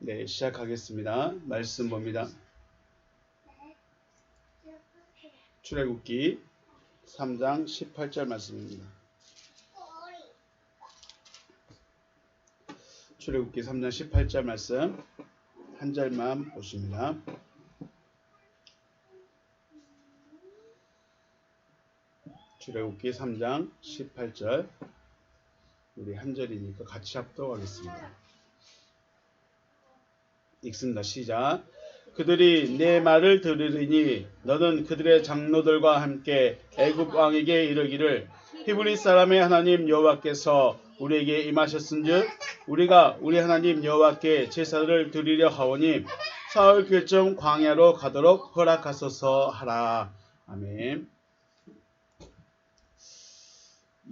네, 시작하겠습니다. 말씀 봅니다. 출애굽기 3장 18절 말씀입니다. 출애굽기 3장 18절 말씀 한 절만 보십니다. 출애굽기 3장 18절 우리 한 절이니까 같이 합독 하겠습니다. 읽습니다. 시작. 그들이 내 말을 들으리니 너는 그들의 장로들과 함께 애굽 왕에게 이르기를 히브리 사람의 하나님 여호와께서 우리에게 임하셨은즉 우리가 우리 하나님 여호와께 제사를 드리려 하오니 사흘 길쯤 광야로 가도록 허락하소서 하라. 아멘.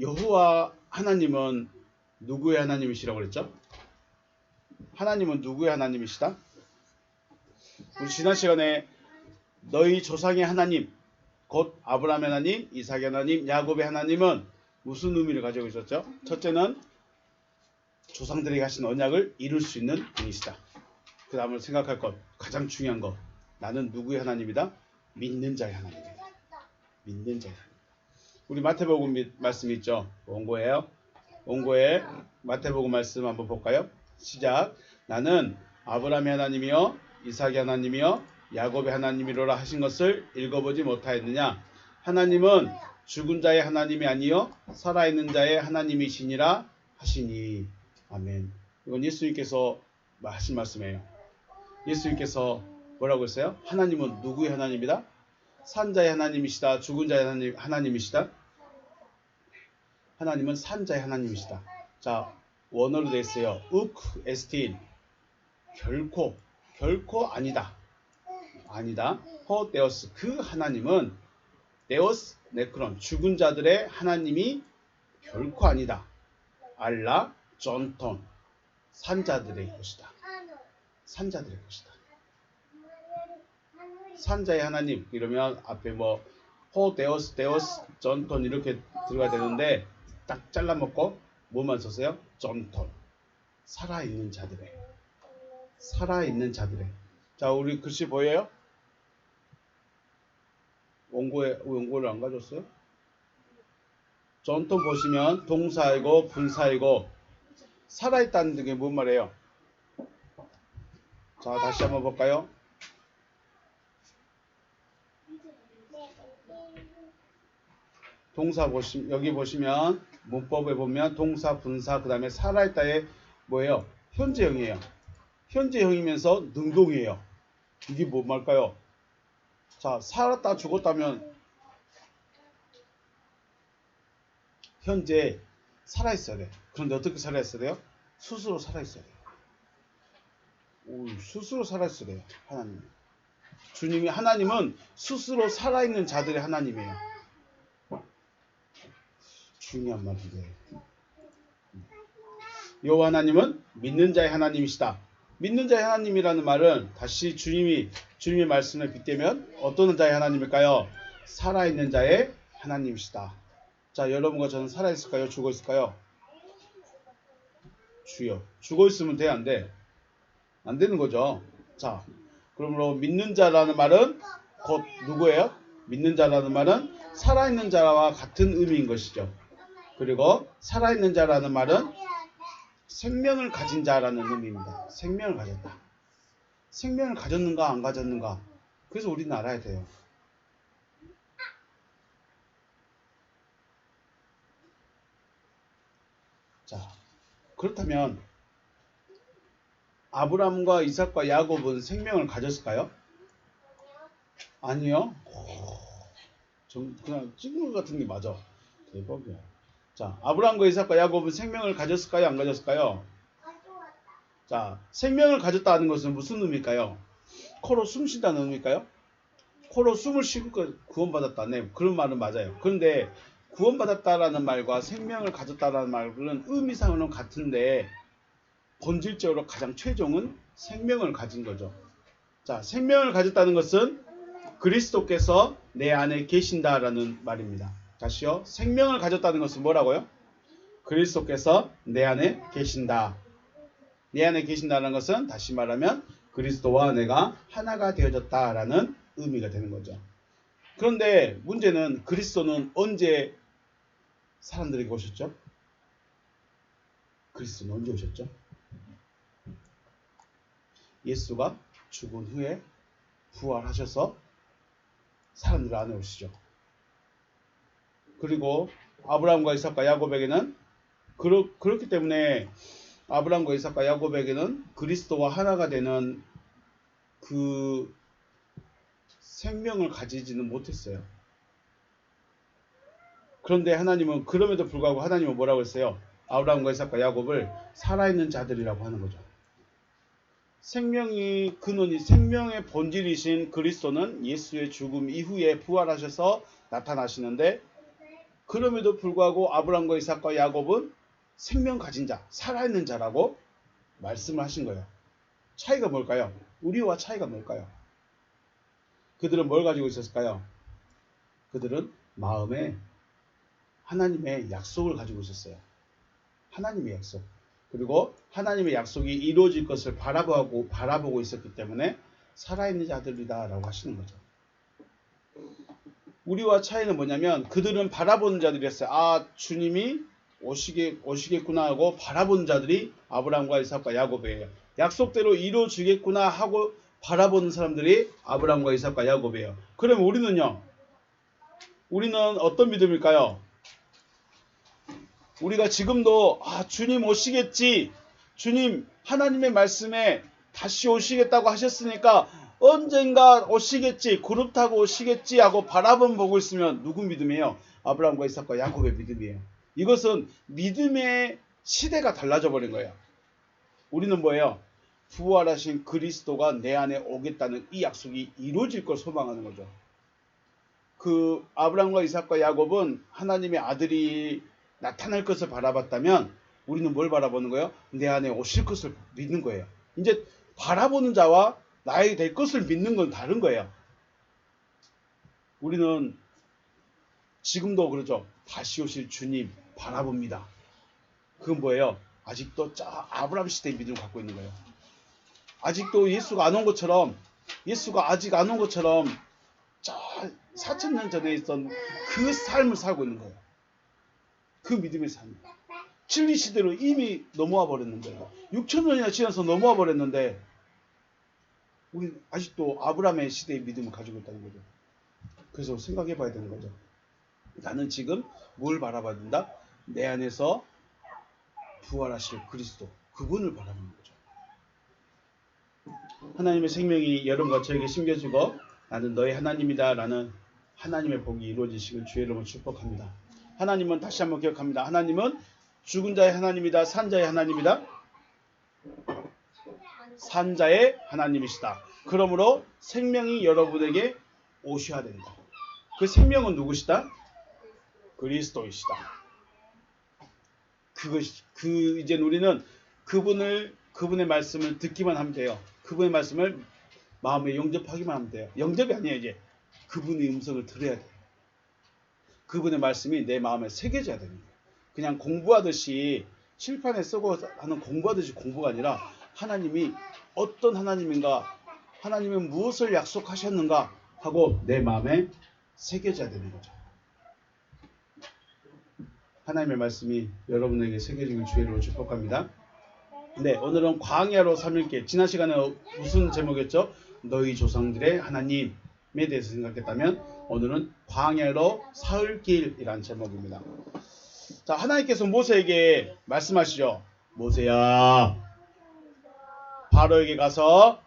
여호와 하나님은 누구의 하나님이시라고 그랬죠? 하나님은 누구의 하나님이시다? 우리 지난 시간에 너희 조상의 하나님, 곧 아브라함의 하나님, 이삭의 하나님, 야곱의 하나님은 무슨 의미를 가지고 있었죠? 첫째는 조상들에게 하신 언약을 이룰 수 있는 분이시다. 그 다음을 생각할 것, 가장 중요한 것, 나는 누구의 하나님이다? 믿는 자의 하나님이다. 믿는 자의 하나님. 우리 마태복음 말씀 있죠? 원고예요. 원고에 마태복음 말씀 한번 볼까요? 시작. 나는 아브라함의 하나님이여 이삭의 하나님이여 야곱의 하나님이로라 하신 것을 읽어보지 못하였느냐? 하나님은 죽은 자의 하나님이 아니요 살아있는 자의 하나님이시니라 하시니. 아멘. 이건 예수님께서 하신 말씀이에요. 예수님께서 뭐라고 했어요? 하나님은 누구의 하나님이다? 산 자의 하나님이시다. 죽은 자의 하나님이시다. 하나님은 산 자의 하나님이시다. 자, 원어로 되어 있어요. 우크 에스틴. 결코 아니다. 아니다. 호 데오스. 그 하나님은 데오스 네크론. 죽은 자들의 하나님이 결코 아니다. 알라 존톤. 산자들의 것이다. 산자들의 것이다. 산자의 하나님. 이러면 앞에 호 데오스 존톤 이렇게 들어가야 되는데 딱 잘라먹고 뭐만 썼어요? 존톤. 살아있는 자들의. 자, 우리 글씨 보여요? 원고를 안 가졌어요? 존톤 보시면 동사이고 분사이고 살아있다는 게 뭔 말이에요? 자, 다시 한번 볼까요? 동사 여기 보시면 문법에 보면 동사, 분사, 그 다음에 살아있다에 뭐예요? 현재형이에요. 현재형이면서 능동이에요. 이게 뭔 말일까요? 자, 살았다 죽었다면 현재 살아있어야 돼. 그런데 어떻게 살아있어야 돼요? 스스로 살아있어야 돼요. 스스로 살아있어야 돼요. 하나님은 스스로 살아있는 자들의 하나님이에요. 중요한 말인데. 여호와 하나님은 믿는 자의 하나님이시다. 믿는 자의 하나님이라는 말은 다시 주님의 말씀에 빗대면 어떤 자의 하나님일까요? 살아있는 자의 하나님이시다. 자, 여러분과 저는 살아있을까요? 죽어있을까요? 주여. 죽어있으면 돼? 안 돼? 안 되는 거죠. 자, 그러므로 믿는 자라는 말은 곧 누구예요? 믿는 자라는 말은 살아있는 자와 같은 의미인 것이죠. 그리고 살아있는 자라는 말은 생명을 가진 자라는 의미입니다. 생명을 가졌다. 생명을 가졌는가 안 가졌는가. 그래서 우리는 알아야 돼요. 자, 그렇다면 아브라함과 이삭과 야곱은 생명을 가졌을까요? 아니요. 그냥 찍은 것 같은 게 맞아. 대박이야. 자, 아브라함과 이삭과 야곱은 생명을 가졌을까요? 안 가졌을까요? 자, 생명을 가졌다는 것은 무슨 의미일까요? 코로 숨 쉰다는 의미일까요? 코로 숨을 쉬고 구원받았다. 네, 그런 말은 맞아요. 그런데 구원받았다라는 말과 생명을 가졌다라는 말은 의미상으로는 같은데 본질적으로 가장 최종은 생명을 가진 거죠. 자, 생명을 가졌다는 것은 그리스도께서 내 안에 계신다라는 말입니다. 다시요. 생명을 가졌다는 것은 뭐라고요? 그리스도께서 내 안에 계신다. 내 안에 계신다는 것은 다시 말하면 그리스도와 내가 하나가 되어졌다라는 의미가 되는 거죠. 그런데 문제는 그리스도는 언제 사람들에게 오셨죠? 그리스도는 언제 오셨죠? 예수가 죽은 후에 부활하셔서 사람들 안에 오시죠. 그리고 아브라함과 이삭과 야곱에게는 그렇기 때문에 아브라함과 이삭과 야곱에게는 그리스도와 하나가 되는 그 생명을 가지지는 못했어요. 그런데 하나님은 그럼에도 불구하고 하나님은 뭐라고 했어요? 아브라함과 이삭과 야곱을 살아있는 자들이라고 하는 거죠. 생명이 근원이 생명의 본질이신 그리스도는 예수의 죽음 이후에 부활하셔서 나타나시는데 그럼에도 불구하고 아브라함과 이삭과 야곱은 생명 가진 자, 살아있는 자라고 말씀을 하신 거예요. 차이가 뭘까요? 우리와 차이가 뭘까요? 그들은 뭘 가지고 있었을까요? 그들은 마음에 하나님의 약속을 가지고 있었어요. 하나님의 약속. 그리고 하나님의 약속이 이루어질 것을 바라보고 있었기 때문에 살아있는 자들이다라고 하시는 거죠. 우리와 차이는 뭐냐면 그들은 바라보는 자들이었어요. 아, 주님이 오시겠구나 하고 바라보는 자들이 아브라함과 이삭과 야곱이에요. 약속대로 이루어지겠구나 하고 바라보는 사람들이 아브라함과 이삭과 야곱이에요. 그럼 우리는요? 우리는 어떤 믿음일까요? 우리가 지금도 주님 오시겠지, 주님 하나님의 말씀에 다시 오시겠다고 하셨으니까 언젠가 오시겠지, 그룹 타고 오시겠지 하고 바라본 보고 있으면 누구 믿음이에요? 아브라함과 이삭과 야곱의 믿음이에요. 이것은 믿음의 시대가 달라져 버린 거예요. 우리는 뭐예요? 부활하신 그리스도가 내 안에 오겠다는 이 약속이 이루어질 걸 소망하는 거죠. 그 아브라함과 이삭과 야곱은 하나님의 아들이 나타날 것을 바라봤다면 우리는 뭘 바라보는 거예요? 내 안에 오실 것을 믿는 거예요. 이제 바라보는 자와 나에게 될 것을 믿는 건 다른 거예요. 우리는 지금도 그러죠. 다시 오실 주님 바라봅니다. 그건 뭐예요? 아직도 아브라함 시대의 믿음을 갖고 있는 거예요. 아직도 예수가 안 온 것처럼, 예수가 아직 안 온 것처럼 4,000년 전에 있던 그 삶을 살고 있는 거예요. 그 믿음의 삶. 진리 시대로 이미 넘어와 버렸는데, 6,000년이나 지나서 넘어와 버렸는데 우리 아직도 아브라함의 시대의 믿음을 가지고 있다는 거죠. 그래서 생각해 봐야 되는 거죠. 나는 지금 뭘 바라봐야 된다? 내 안에서 부활하실 그리스도, 그분을 바라보는 거죠. 하나님의 생명이 여러분과 저에게 심겨지고 나는 너의 하나님이다 라는 하나님의 복이 이루어지시길 주의 이름으로 축복합니다. 하나님은 다시 한번 기억합니다. 하나님은 죽은 자의 하나님이다. 산 자의 하나님이다. 산 자의 하나님이시다. 그러므로 생명이 여러분에게 오셔야 된다. 그 생명은 누구시다? 그리스도이시다. 이제 우리는 그분의 말씀을 듣기만 하면 돼요. 그분의 말씀을 마음에 영접하기만 하면 돼요. 영접이 아니에요. 이제 그분의 음성을 들어야 돼요. 그분의 말씀이 내 마음에 새겨져야 됩니다. 그냥 공부하듯이 칠판에 쓰고 하는 공부하듯이 공부가 아니라 하나님이 어떤 하나님인가, 하나님은 무엇을 약속하셨는가 하고 내 마음에 새겨져야 되는 거죠. 하나님의 말씀이 여러분에게 새겨지길 주의 이름으로 축복합니다. 네, 오늘은 광야로 3일길. 지난 시간에 무슨 제목이었죠? 너희 조상들의 하나님에 대해서 생각했다면 오늘은 광야로 사흘길이라는 제목입니다. 자, 하나님께서 모세에게 말씀하시죠. 모세야, 바로에게 가서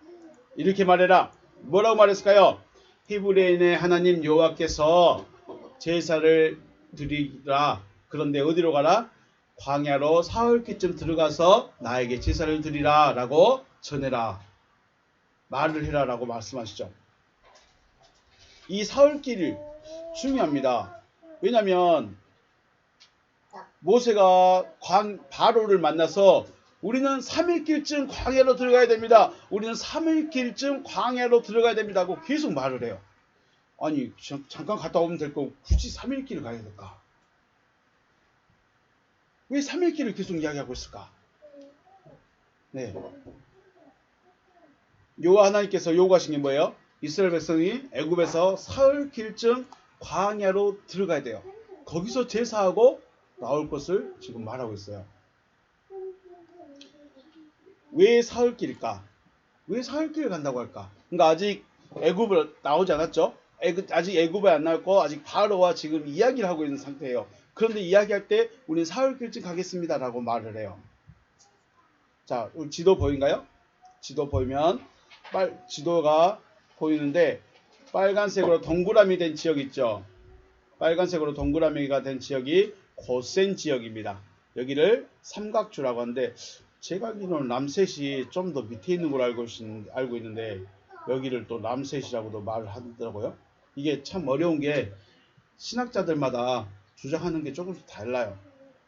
이렇게 말해라. 뭐라고 말했을까요? 히브리인의 하나님 여호와께서 제사를 드리라. 그런데 어디로 가라? 광야로 사흘길쯤 들어가서 나에게 제사를 드리라 라고 전해라. 말을 해라 라고 말씀하시죠. 이 사흘길이 중요합니다. 왜냐하면 모세가 바로를 만나서 우리는 3일길쯤 광야로 들어가야 됩니다. 우리는 3일길쯤 광야로 들어가야 됩니다 하고 계속 말을 해요. 아니 잠깐 갔다 오면 될 거 굳이 3일길을 가야 될까? 왜 3일길을 계속 이야기하고 있을까? 네. 여호와 하나님께서 요구하신 게 뭐예요? 이스라엘 백성이 애굽에서 사흘 길쯤 광야로 들어가야 돼요. 거기서 제사하고 나올 것을 지금 말하고 있어요. 왜 사흘길일까? 왜 사흘길을 간다고 할까? 그러니까 아직 애굽을 나오지 않았죠? 아직 애굽에 안 나왔고 아직 바로와 지금 이야기를 하고 있는 상태예요. 그런데 이야기할 때 우리는 사흘길쯤 가겠습니다라고 말을 해요. 자, 지도 보인가요? 지도 보이면 지도가 보이는데 빨간색으로 동그라미 된 지역 있죠? 빨간색으로 동그라미가 된 지역이 고센 지역입니다. 여기를 삼각주라고 하는데 제가 알기로는 람셋이 좀 더 밑에 있는 걸로 알고 있는데 여기를 또 람셋이라고도 말을 하더라고요. 이게 참 어려운 게 신학자들마다 주장하는 게 조금씩 달라요.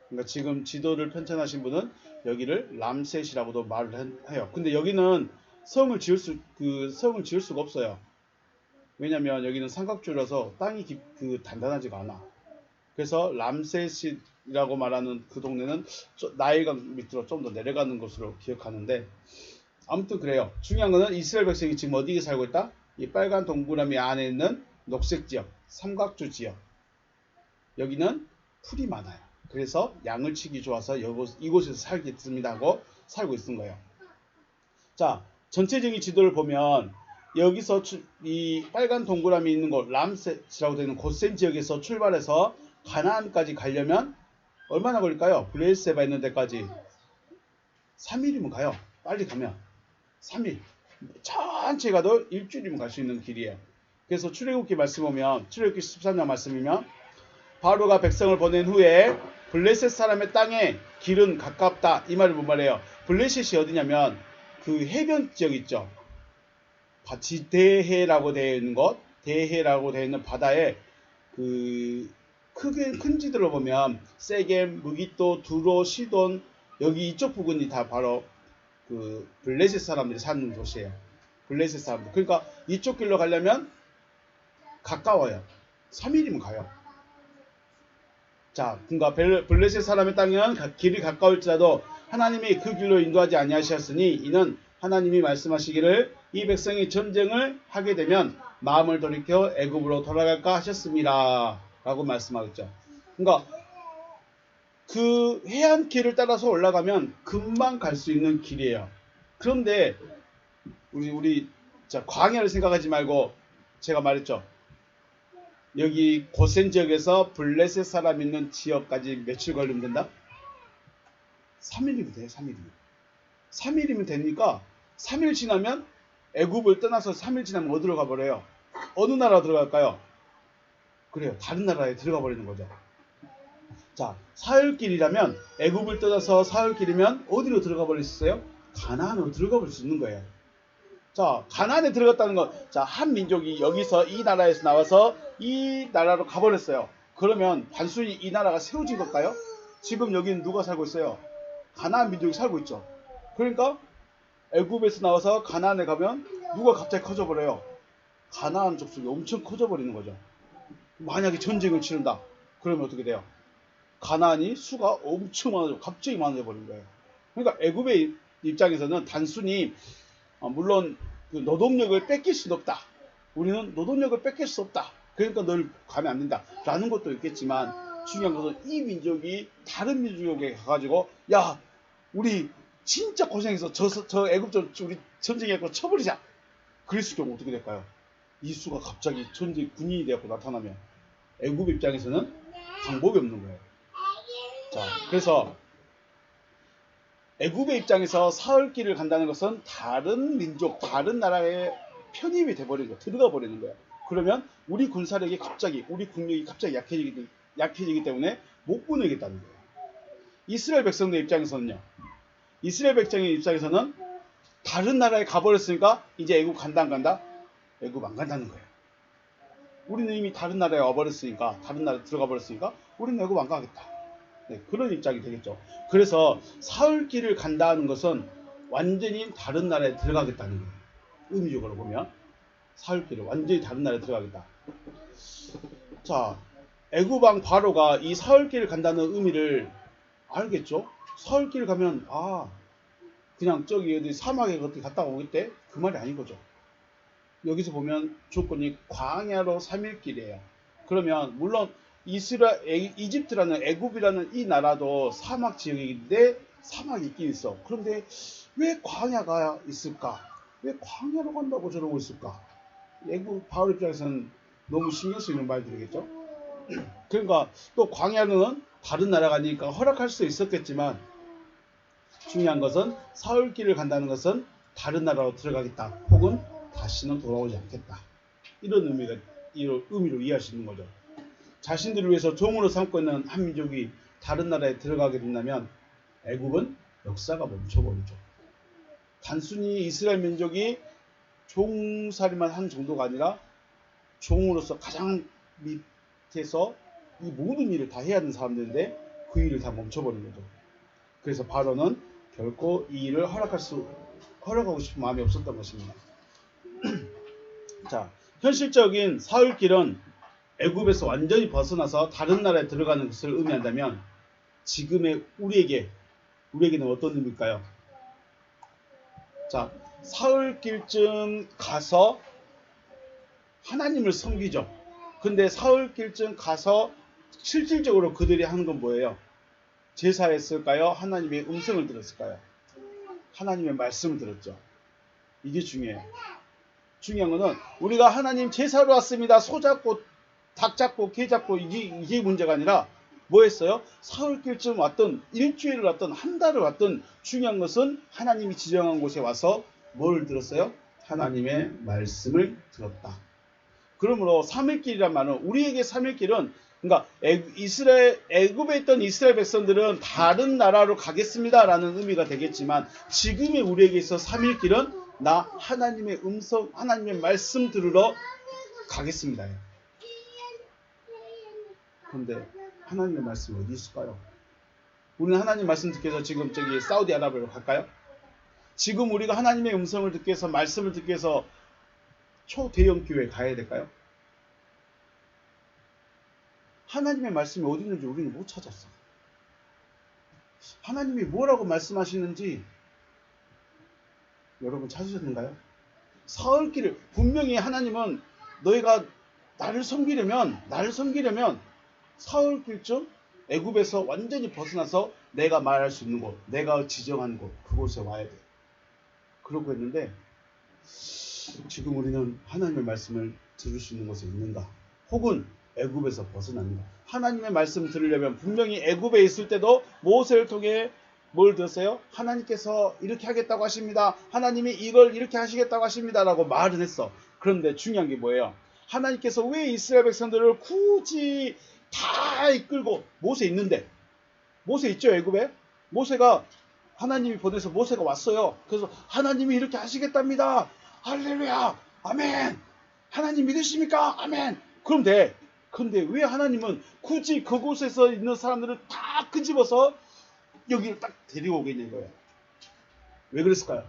그러니까 지금 지도를 편찬하신 분은 여기를 람셋이라고도 말을 해요. 근데 여기는 성을 지을 수가 없어요. 왜냐면 여기는 삼각주라서 땅이 단단하지가 않아. 그래서 람셋이라고 말하는 그 동네는 나일강 밑으로 좀 더 내려가는 것으로 기억하는데 아무튼 그래요. 중요한 거는 이스라엘 백성이 지금 어디에 살고 있다? 이 빨간 동그라미 안에 있는 녹색 지역, 삼각주 지역. 여기는 풀이 많아요. 그래서 양을 치기 좋아서 이곳에서 살겠습니다 하고 살고 있는 거예요. 자, 전체적인 지도를 보면 여기서 이 빨간 동그라미 있는 곳 람셋이라고 되는 고센 지역에서 출발해서 가나안까지 가려면 얼마나 걸릴까요? 브레셀바 있는 데까지 3일이면 가요. 빨리 가면 3일. 천천히 가도 일주일이면 갈 수 있는 길이에요. 그래서 출애굽기 말씀 보면 출애굽기 13장 말씀이면 바로가 백성을 보낸 후에 블레셋 사람의 땅에 길은 가깝다. 이 말을 뭔 말이에요? 블레셋이 어디냐면 그 해변 지역 있죠. 대해라고 되어 있는 것, 대해라고 되어 있는 바다에 큰 지들로 보면 세겜, 무기또, 두로, 시돈 여기 이쪽 부분이 다 바로 그 블레셋 사람들이 사는 도시예요. 블레셋 사람들. 그러니까 이쪽 길로 가려면 가까워요. 3일이면 가요. 자, 그러니까 블레셋 사람의 땅은 길이 가까울지라도 하나님이 그 길로 인도하지 아니하셨으니 이는 하나님이 말씀하시기를 이 백성이 전쟁을 하게 되면 마음을 돌이켜 애굽으로 돌아갈까 하셨습니다. 라고 말씀하셨죠. 그러니까 그 해안길을 따라서 올라가면 금방 갈 수 있는 길이에요. 그런데 우리 광야를 생각하지 말고 제가 말했죠. 여기 고센 지역에서 블레셋 사람 있는 지역까지 며칠 걸리면 된다? 3일이면 돼요. 3일이면. 3일이면 되니까 3일 지나면 애굽을 떠나서 3일 지나면 어디로 가버려요? 어느 나라 들어갈까요? 그래요. 다른 나라에 들어가 버리는 거죠. 자, 사흘길이라면 애굽을 떠나서 사흘길이면 어디로 들어가 버릴 수 있어요? 가나안으로 들어가 볼 수 있는 거예요. 자, 가나안에 들어갔다는 건, 자, 한 민족이 여기서 이 나라에서 나와서 이 나라로 가버렸어요. 그러면 단순히 이 나라가 세워진 걸까요? 지금 여기는 누가 살고 있어요? 가나안 민족이 살고 있죠. 그러니까 애굽에서 나와서 가나안에 가면 누가 갑자기 커져버려요? 가나안 족속이 엄청 커져버리는 거죠. 만약에 전쟁을 치른다. 그러면 어떻게 돼요? 가나안이 수가 엄청 많아져, 갑자기 많아져 버린 거예요. 그러니까 애굽의 입장에서는 단순히 물론 그 노동력을 뺏길 수는 없다. 우리는 노동력을 뺏길 수 없다. 그러니까 널 가면 안 된다. 라는 것도 있겠지만 중요한 것은 이 민족이 다른 민족에 가가지고 야 우리 진짜 고생해서 저 애굽 우리 전쟁해갖고 쳐버리자. 그랬을 경우 어떻게 될까요? 이수가 갑자기 전쟁 군인이 되었고 나타나면 애굽 입장에서는 방법이 없는 거예요. 자, 그래서 애굽의 입장에서 사흘길을 간다는 것은 다른 민족, 다른 나라에 편입이 돼버리는 거예요. 들어가 버리는 거예요. 그러면 우리 군사력이 갑자기, 우리 국력이 갑자기 약해지기 때문에 못 보내겠다는 거예요. 이스라엘 백성들 입장에서는요. 이스라엘 백성의 입장에서는 다른 나라에 가버렸으니까 이제 애굽 간다 안 간다? 애굽 안 간다는 거예요. 우리는 이미 다른 나라에 와버렸으니까, 다른 나라에 들어가 버렸으니까 우리는 애굽 안 가겠다. 네, 그런 입장이 되겠죠. 그래서 사흘길을 간다는 것은 완전히 다른 나라에 들어가겠다는 거예요. 의미적으로 보면 사흘길을 완전히 다른 나라에 들어가겠다. 자, 애굽왕 바로가 이 사흘길을 간다는 의미를 알겠죠? 사흘길을 가면 그냥 저기 어디 사막에 어디 갔다 오겠대? 그 말이 아닌 거죠. 여기서 보면 조건이 광야로 3일 길이에요. 그러면 물론 이집트라는 애굽이라는 이 나라도 사막 지역인데 사막이 있긴 있어. 그런데 왜 광야가 있을까? 왜 광야로 간다고 저러고 있을까? 애굽 바울 입장에서는 너무 신경 쓰이는 말들이겠죠. 그러니까 또 광야는 다른 나라가 아니니까 허락할 수 있었겠지만 중요한 것은 사흘길을 간다는 것은 다른 나라로 들어가겠다. 혹은 다시는 돌아오지 않겠다. 이런 의미로 이해할 수 있는 거죠. 자신들을 위해서 종으로 삼고 있는 한 민족이 다른 나라에 들어가게 된다면 애굽은 역사가 멈춰버리죠. 단순히 이스라엘 민족이 종살이만 한 정도가 아니라 종으로서 가장 밑에서 이 모든 일을 다 해야 하는 사람들인데 그 일을 다 멈춰버린 거죠. 그래서 바로는 결코 이 일을 허락하고 싶은 마음이 없었던 것입니다. 자, 현실적인 사흘길은 애굽에서 완전히 벗어나서 다른 나라에 들어가는 것을 의미한다면 지금의 우리에게는 어떤 의미일까요? 자, 사흘길쯤 가서 하나님을 섬기죠. 근데 사흘길쯤 가서 실질적으로 그들이 하는 건 뭐예요? 제사했을까요? 하나님의 음성을 들었을까요? 하나님의 말씀을 들었죠. 이게 중요해요. 중요한 거는 우리가 하나님 제사로 왔습니다. 소 잡고 닭 잡고 개 잡고 이게 문제가 아니라 뭐였어요? 사흘길쯤 왔던 일주일을 왔던 한 달을 왔던 중요한 것은 하나님이 지정한 곳에 와서 뭘 들었어요? 하나님의 말씀을 들었다. 그러므로 3일길이란 말은 우리에게 3일길은 그러니까 애굽에 있던 이스라엘 백성들은 다른 나라로 가겠습니다라는 의미가 되겠지만 지금의 우리에게 있어 3일길은 나 하나님의 음성, 하나님의 말씀 들으러 가겠습니다. 그런데 하나님의 말씀이 어디 있을까요? 우리는 하나님 말씀 듣기 위해서 지금 저기 사우디아라비아로 갈까요? 지금 우리가 하나님의 음성을 듣기 위해서 말씀을 듣기 위해서 초대형 교회에 가야 될까요? 하나님의 말씀이 어디 있는지 우리는 못 찾았어. 하나님이 뭐라고 말씀하시는지 여러분 찾으셨는가요? 사흘길을 분명히 하나님은 너희가 나를 섬기려면 사흘길쯤 애굽에서 완전히 벗어나서 내가 말할 수 있는 곳, 내가 지정한 곳, 그곳에 와야 돼. 그러고 했는데 지금 우리는 하나님의 말씀을 들을 수 있는 곳에 있는가? 혹은 애굽에서 벗어납니다. 하나님의 말씀 들으려면 분명히 애굽에 있을 때도 모세를 통해 뭘 들었어요? 하나님께서 이렇게 하겠다고 하십니다. 하나님이 이걸 이렇게 하시겠다고 하십니다. 라고 말은 했어. 그런데 중요한 게 뭐예요? 하나님께서 왜 이스라엘 백성들을 굳이 다 이끌고 모세 있는데 모세 있죠 애굽에? 모세가 하나님이 보내서 모세가 왔어요. 그래서 하나님이 이렇게 하시겠답니다. 할렐루야 아멘. 하나님 믿으십니까? 아멘. 그런데 왜 하나님은 굳이 그곳에서 있는 사람들을 다 끄집어서 여기를 딱 데리고 오겠냐는 거예요. 왜 그랬을까요?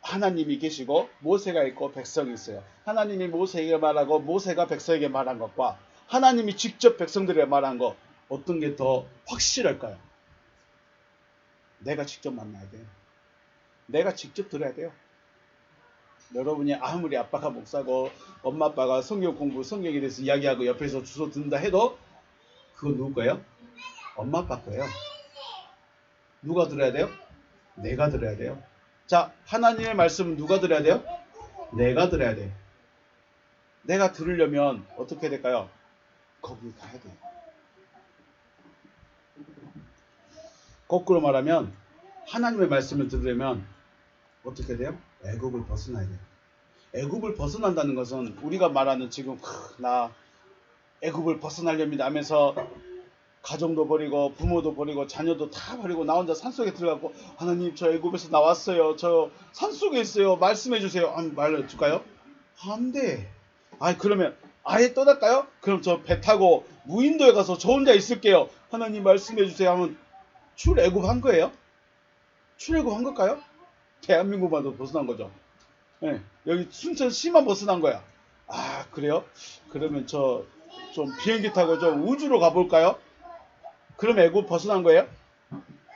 하나님이 계시고 모세가 있고 백성이 있어요. 하나님이 모세에게 말하고 모세가 백성에게 말한 것과 하나님이 직접 백성들에게 말한 것 어떤 게 더 확실할까요? 내가 직접 만나야 돼요. 내가 직접 들어야 돼요. 여러분이 아무리 아빠가 목사고 엄마 아빠가 성경 공부 성경에 대해서 이야기하고 옆에서 주소 든다 해도 그건 누구 거예요? 엄마 아빠 거예요. 누가 들어야 돼요? 내가 들어야 돼요. 자, 하나님의 말씀은 누가 들어야 돼요? 내가 들어야 돼요. 내가 들으려면 어떻게 될까요? 거기 가야 돼요. 거꾸로 말하면 하나님의 말씀을 들으려면 어떻게 돼요? 애굽을 벗어나야 돼요. 애굽을 벗어난다는 것은 우리가 말하는 지금 나 애굽을 벗어나렵니다 하면서 가정도 버리고 부모도 버리고 자녀도 다 버리고 나 혼자 산속에 들어가고 하나님 저 애굽에서 나왔어요. 저 산속에 있어요. 말씀해 주세요. 한번 말해줄까요? 안 돼. 그러면 아예 떠날까요? 그럼 저 배 타고 무인도에 가서 저 혼자 있을게요. 하나님 말씀해 주세요 하면 출애굽 한 거예요? 출애굽 한 걸까요? 대한민국만도 벗어난 거죠. 네, 여기 순천시만 벗어난 거야. 그래요? 그러면 저 좀 비행기 타고 좀 우주로 가볼까요? 그럼 애굽 벗어난 거예요?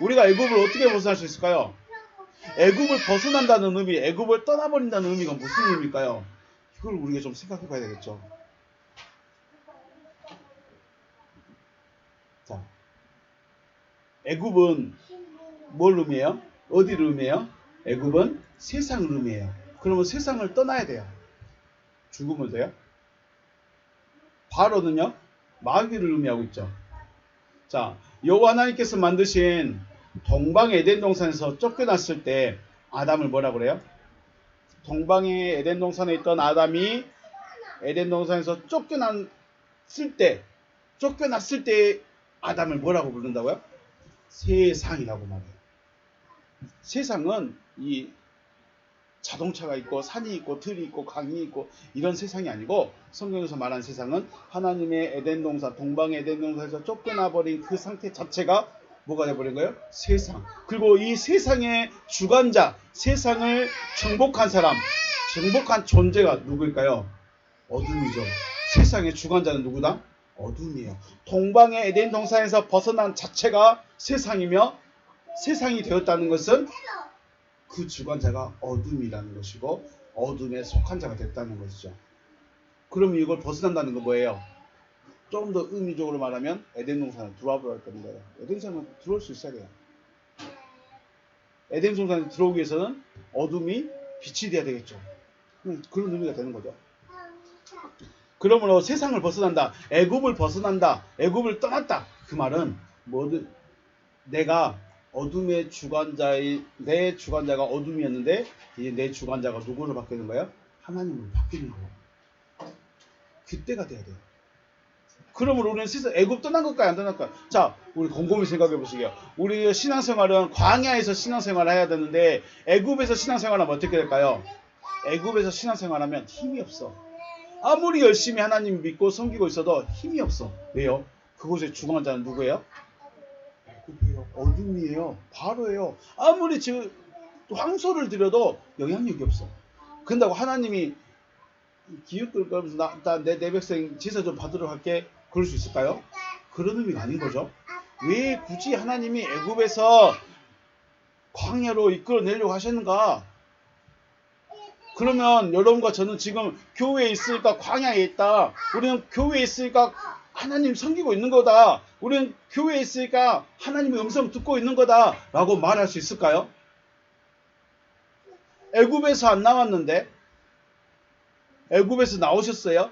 우리가 애굽을 어떻게 벗어날 수 있을까요? 애굽을 벗어난다는 의미, 애굽을 떠나버린다는 의미가 무슨 의미일까요? 이걸 우리가 좀 생각해 봐야 되겠죠. 자, 애굽은 뭘 의미해요? 어디를 의미해요? 애굽은 세상을 의미해요. 그러면 세상을 떠나야 돼요. 죽으면 돼요? 바로는요? 마귀를 의미하고 있죠. 자, 여호와 하나님께서 만드신 동방의 에덴 동산에서 쫓겨났을 때 아담을 뭐라 그래요? 동방의 에덴 동산에 있던 아담이 에덴 동산에서 쫓겨났을 때 아담을 뭐라고 부른다고요? 세상이라고 말해요. 세상은 이 자동차가 있고 산이 있고 들이 있고 강이 있고 이런 세상이 아니고 성경에서 말한 세상은 하나님의 에덴 동산, 동방의 에덴 동산에서 쫓겨나 버린 그 상태 자체가 뭐가 되어버린 거예요? 세상. 그리고 이 세상의 주관자, 세상을 정복한 사람, 정복한 존재가 누구일까요? 어둠이죠. 세상의 주관자는 누구다? 어둠이에요. 동방의 에덴 동산에서 벗어난 자체가 세상이며 세상이 되었다는 것은 그 주관자가 어둠이라는 것이고 어둠에 속한 자가 됐다는 것이죠. 그러면 이걸 벗어난다는 건 뭐예요? 좀 더 의미적으로 말하면 에덴 동산에 들어와 버릴 겁니다. 에덴 동산에 들어올 수 있어야 돼요. 에덴 동산에 들어오기 위해서는 어둠이 빛이 돼야 되겠죠. 그런 의미가 되는 거죠. 그러므로 세상을 벗어난다, 애굽을 벗어난다, 애굽을 떠났다. 그 말은 뭐든 내가 어둠의 주관자의 내 주관자가 어둠이었는데 이제 내 주관자가 누구로 바뀌는 거예요? 하나님으로 바뀌는 거예요. 그때가 돼야 돼요. 그러므로 우리는 애굽 떠난 것까지 안 떠날까요? 자, 우리 곰곰이 생각해 보시게요. 우리 신앙생활은 광야에서 신앙생활을 해야 되는데 애굽에서 신앙생활하면 어떻게 될까요? 애굽에서 신앙생활하면 힘이 없어. 아무리 열심히 하나님 믿고 섬기고 있어도 힘이 없어. 왜요? 그곳의 주관자는 누구예요? 애굽이에요. 어둠이에요. 바로예요. 아무리 지금 황소를 드려도 영향력이 없어. 그런다고 하나님이 기웃을 거면서 내 백성 제사 좀 받으러 갈게, 그럴 수 있을까요? 그런 의미가 아닌 거죠. 왜 굳이 하나님이 애굽에서 광야로 이끌어내려고 하셨는가? 그러면 여러분과 저는 지금 교회에 있으니까 광야에 있다. 우리는 교회에 있으니까 하나님 섬기고 있는 거다. 우리는 교회에 있으니까 하나님의 음성 듣고 있는 거다. 라고 말할 수 있을까요? 애굽에서 안 나왔는데? 애굽에서 나오셨어요?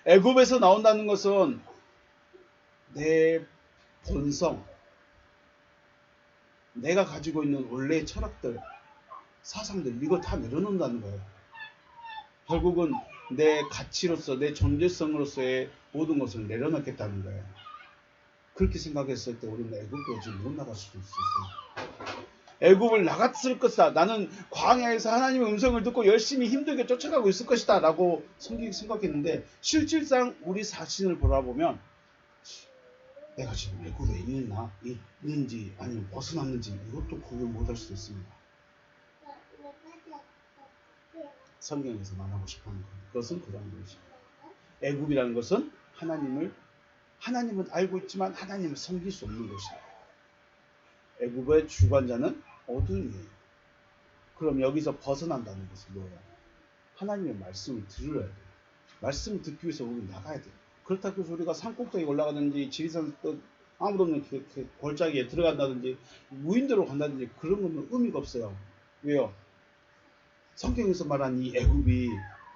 애굽에서 나온다는 것은 내 본성, 내가 가지고 있는 원래의 철학들, 사상들, 이거 다 내려놓는다는 거예요. 결국은 내 가치로서, 내 존재성으로서의 모든 것을 내려놓겠다는 거예요. 그렇게 생각했을 때 우리는 애굽도 지금 못 나갈 수도 있어요. 애굽을 나갔을 것이다. 나는 광야에서 하나님의 음성을 듣고 열심히 힘들게 쫓아가고 있을 것이다. 라고 생각했는데 실질상 우리 자신을 돌아보면 내가 지금 애굽에 있는지 아니면 벗어났는지 이것도 구별 못할 수도 있습니다. 성경에서 말하고 싶어하는 것, 그것은 그런 것입니다. 애굽이라는 것은 하나님은 알고 있지만 하나님을 섬길 수 없는 것이다. 애굽의 주관자는 어둠이에요. 그럼 여기서 벗어난다는 것은 뭐예요? 하나님의 말씀을 들어야 돼요. 말씀을 듣기 위해서 우리는 나가야 돼요. 그렇다고 해서 우리가 산꼭대기에 올라가든지 지리산 아무도 없는 골짜기에 들어간다든지 무인도로 간다든지 그런 건 의미가 없어요. 왜요? 성경에서 말한 이 애굽이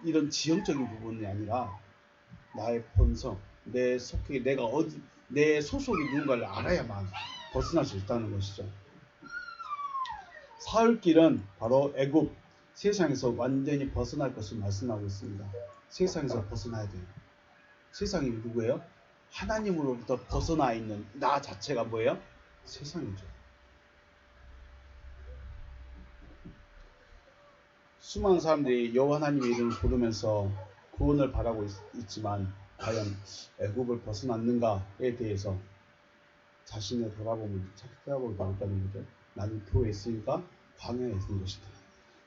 이런 지형적인 부분이 아니라 나의 본성, 내 속해, 내 소속이 누군가를 알아야만 벗어날 수 있다는 것이죠. 사흘길은 바로 애굽, 세상에서 완전히 벗어날 것을 말씀하고 있습니다. 세상에서 벗어나야 돼요. 세상이 누구예요? 하나님으로부터 벗어나 있는 나 자체가 뭐예요? 세상이죠. 수많은 사람들이 여호와 하나님의 이름을 부르면서 구원을 바라고 있지만 과연 애굽을 벗어났는가에 대해서 자신의 돌아보면 찾아보기 바랐다는 거죠. 나는 교회에 있으니까 광야에 있는 것이다.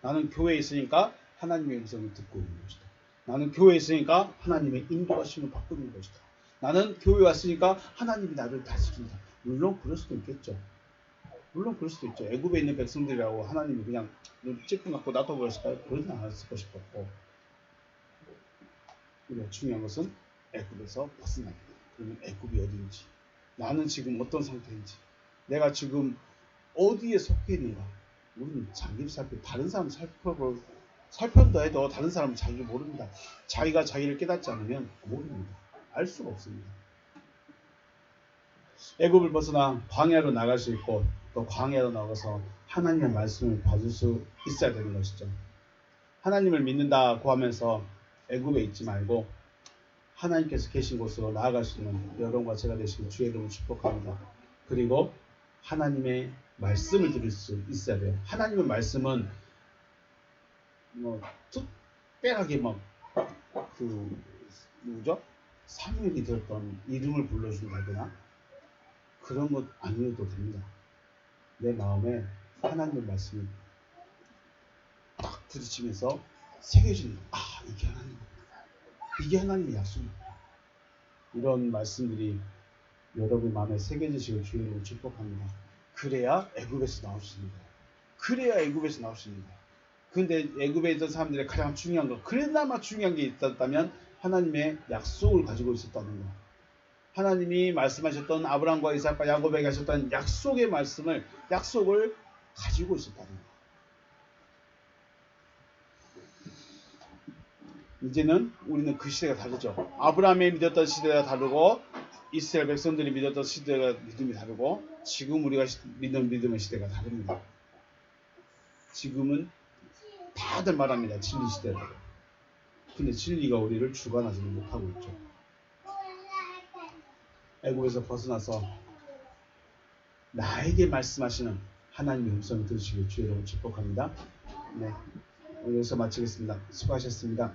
나는 교회에 있으니까 하나님의 음성을 듣고 있는 것이다. 나는 교회에 있으니까 하나님의 인도하심을 받고 있는 것이다. 나는 교회에 왔으니까 하나님이 나를 다스린다. 물론 그럴 수도 있겠죠. 물론 그럴 수도 있죠. 애굽에 있는 백성들이라고 하나님이 그냥 찔끔 갖고 놔둬버렸을까요? 그러진 않았을 것이 없고. 우리가 중요한 것은 애굽에서 벗어납니다. 그러면 애굽이 어디인지, 나는 지금 어떤 상태인지, 내가 지금 어디에 속해 있는가. 우리는 자기를 다른 사람 살펴본다 해도 다른 사람은 자기를 모릅니다. 자기가 자기를 깨닫지 않으면 모릅니다. 알 수가 없습니다. 애굽을 벗어나 광야로 나갈 수 있고 또 광야로 나가서 하나님의 말씀을 받을 수 있어야 되는 것이죠. 하나님을 믿는다고 하면서 애굽에 있지 말고 하나님께서 계신 곳으로 나아갈 수 있는 여러분과 제가 되시길 주의 이름으로 축복합니다. 그리고 하나님의 말씀을 들을 수 있어야 돼요. 하나님의 말씀은 특별하게 누구죠? 사무엘이 들었던 이름을 불러준다거나 그런 것 아니어도 됩니다. 내 마음에 하나님의 말씀이 딱 부딪히면서 새겨지는 거. 이게 하나님의 약속입니다. 이런 말씀들이 여러분 마음에 새겨지시길 주님으로 축복합니다. 그래야 애굽에서 나올 수 있는 거예요. 그래야 애굽에서 나올 수 있는 거예요. 근데 애굽에 있던 사람들의 가장 중요한 거, 그나마 중요한 게 있었다면 하나님의 약속을 가지고 있었다는 거. 하나님이 말씀하셨던 아브라함과 이삭과 야곱에게 하셨던 약속의 약속을 가지고 있었다는 거. 이제는 우리는 그 시대가 다르죠. 아브라함이 믿었던 시대가 다르고 이스라엘 백성들이 믿었던 시대가 믿음이 다르고 지금 우리가 믿는 믿음의 시대가 다릅니다. 지금은 다들 말합니다. 진리 시대라고. 근데 진리가 우리를 주관하지는 못하고 있죠. 애굽에서 벗어나서 나에게 말씀하시는 하나님의 음성을 들으시길 주의 이름으로 축복합니다. 네, 여기서 마치겠습니다. 수고하셨습니다.